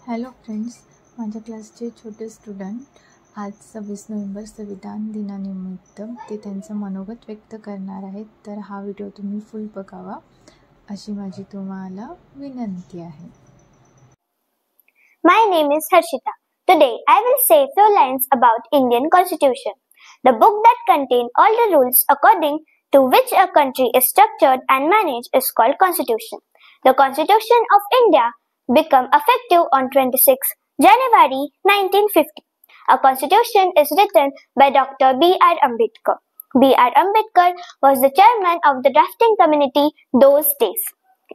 Hello friends, माझ्या क्लासचे छोटे स्टुडंट आज 26 नोव्हेंबर संविधान दिनानिमित्त ते त्यांचं मनोगत व्यक्त करणार आहेत. तर हा व्हिडिओ तुम्ही फुल बघावा अशी माझी तुम्हाला विनंती आहे. My name is Harshita. Today I will say few lines about Indian Constitution, the book that contains all the rules according to which a country is structured and managed is called Constitution. The Constitution of India became effective on 26 January 1950. A constitution is written by Dr. B.R. Ambedkar. B.R. Ambedkar was the chairman of the drafting committee those days.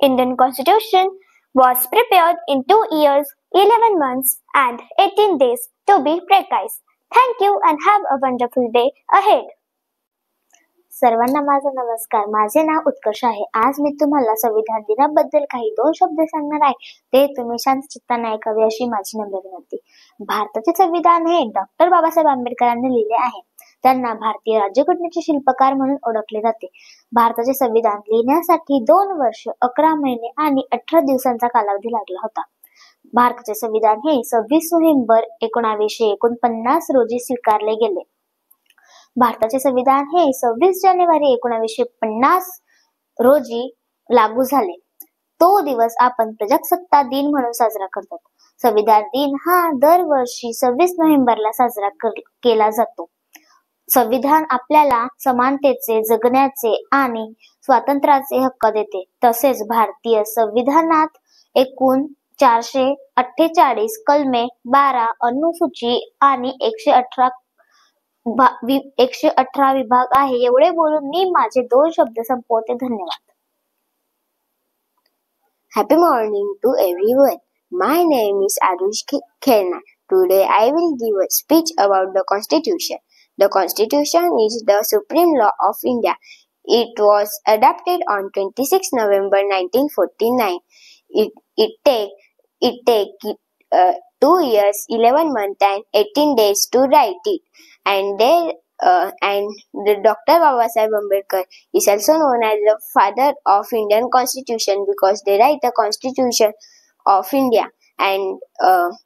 Indian Constitution was prepared in 2 years, 11 months and 18 days to be precise. Thank you and have a wonderful day ahead. सर्वांना माझा नमस्कार. माझे नाव उत्कर्ष आहे. आज मी तुम्हाला संविधान दिनाबद्दल काही 2 शब्द सांगणार आहे. ते तुम्ही शांत चित्ताने ऐकावे अशी माझी नम्र विनंती. भारताचे संविधान हे डॉक्टर बाबासाहेब आंबेडकरांनी लिहिले आहे. त्यांना भारतीय राज्यघटनेचे शिल्पकार म्हणून ओळखले जाते. भारताचे संविधान लिहिण्यासाठी 2 वर्ष 11 महिने आणि 18 दिवसांचा कालावधी लागला होता. भारताचे संविधान हे 26 नोव्हेंबर 1949 रोजी स्वीकारले गेले. भारताचे संविधान हे 26 जानेवारी 1950 रोजी लागू झाले. तो दिवस आपण प्रजासत्ताक दिन म्हणून साजरा करतात. संविधान दिन हा दरवर्षी 26 नोव्हेंबरला साजरा केला जातो. संविधान आपल्याला समानतेचे, जगण्याचे आणि स्वातंत्र्याचे हक्क देते. तसेच भारतीय संविधानात एकूण 448 कलमे, 12 अनुसूची आणि 118 विभाग आहे. एवढे बोलून मी माझे 2 शब्द संपवते. धन्यवाद. Happy morning to everyone. My name is Arush Kherna. Today I will give a speech about the Constitution. The Constitution is the supreme law of India. It was adopted on 26 November 1949. It take 2 years, 11 months and 18 days to write it. And the Dr. Babasaheb Ambedkar is also known as the father of Indian Constitution because they write the Constitution of India, and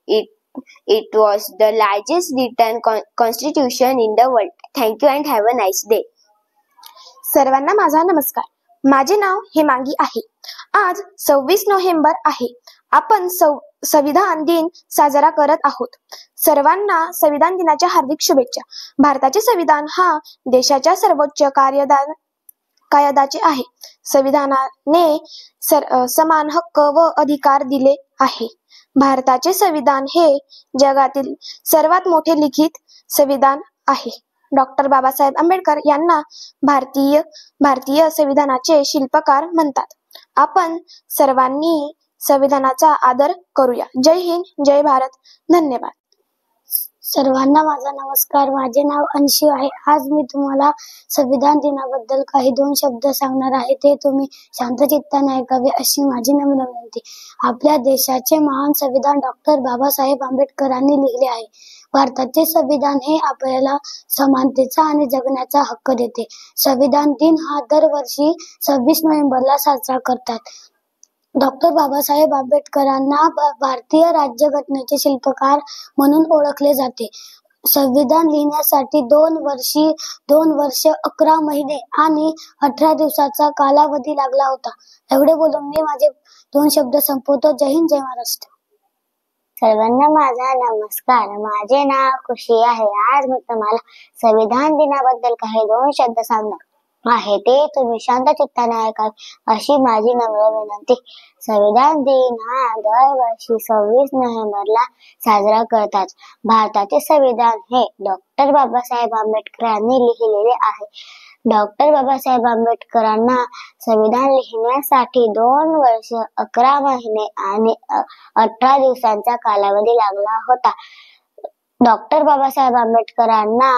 it was the largest written constitution in the world. Thank you and have a nice day. सर्वांना माझा नमस्कार. माझे नाव हेमांगी आहे. आज 26 November आहे. आपण संविधान दिन साजरा करत आहोत. सर्वांना संविधान दिनाच्या हार्दिक शुभेच्छा. भारताचे संविधान हा देशाच्या सर्वोच्च कायद्याचे आहे. संविधानाने समान हक्क व अधिकार दिले आहे. भारताचे संविधान हे जगातील सर्वात मोठे लिखित संविधान आहे. डॉक्टर बाबासाहेब आंबेडकर यांना भारतीय संविधानाचे शिल्पकार म्हणतात. आपण सर्वांनी संविधानाचा आदर करूया. जय हिंद, जय भारत. धन्यवाद. सर्वांना माझा नमस्कार. माझे नाव अंशू आहे. आज मी तुम्हाला संविधान दिनाबद्दल काही 2 शब्द सांगणार आहे. ते तुम्ही शांत चित्ताने ऐकावे अशी माझी नम्र विनंती. आपल्या देशाचे महान संविधान डॉक्टर बाबासाहेब आंबेडकरांनी लिहिले आहे. भारताचे संविधान हे आपल्याला समानतेचा आणि जगण्याचा हक्क देते. संविधान दिन हा दरवर्षी 26 नोव्हेंबरला साजरा करतात. डॉक्टर बाबासाहेब आंबेडकरांना भारतीय राज्यघटनेचे शिल्पकार म्हणून ओळखले जाते. संविधान लिहिण्यासाठी 2 वर्ष 11 महिने आणि 18 दिवसाचा कालावधी लागला होता. एवढे बोलून मी माझे 2 शब्द संपवतो. जय हिंद, जय महाराष्ट्र. सर्वांना माझा नमस्कार. माझे नाव खुशी आहे. आज मी तुम्हाला संविधान दिनाबद्दल काही 2 शब्द सांगणार आहे. ते तुम्ही शांत चित्ताने ऐकावे अशी माझी नम्र विनंती. संविधान दिन हा दरवर्षी 26 नोव्हेंबरला साजरा करतात. भारताचे संविधान हे डॉक्टर बाबासाहेब आंबेडकरांनी लिहिलेले आहे. डॉक्टर बाबासाहेब आंबेडकरांना संविधान लिहिण्यासाठी 2 वर्ष 11 महिने आणि 18 दिवसांचा कालावधी लागला होता. डॉक्टर बाबासाहेब आंबेडकरांना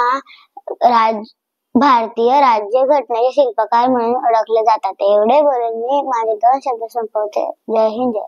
भारतीय राज्यघटनेचे शिल्पकार म्हणून ओळखले जातात. एवढे बोलून मी माझे 2 शब्द संपवते. जय हिंद, जय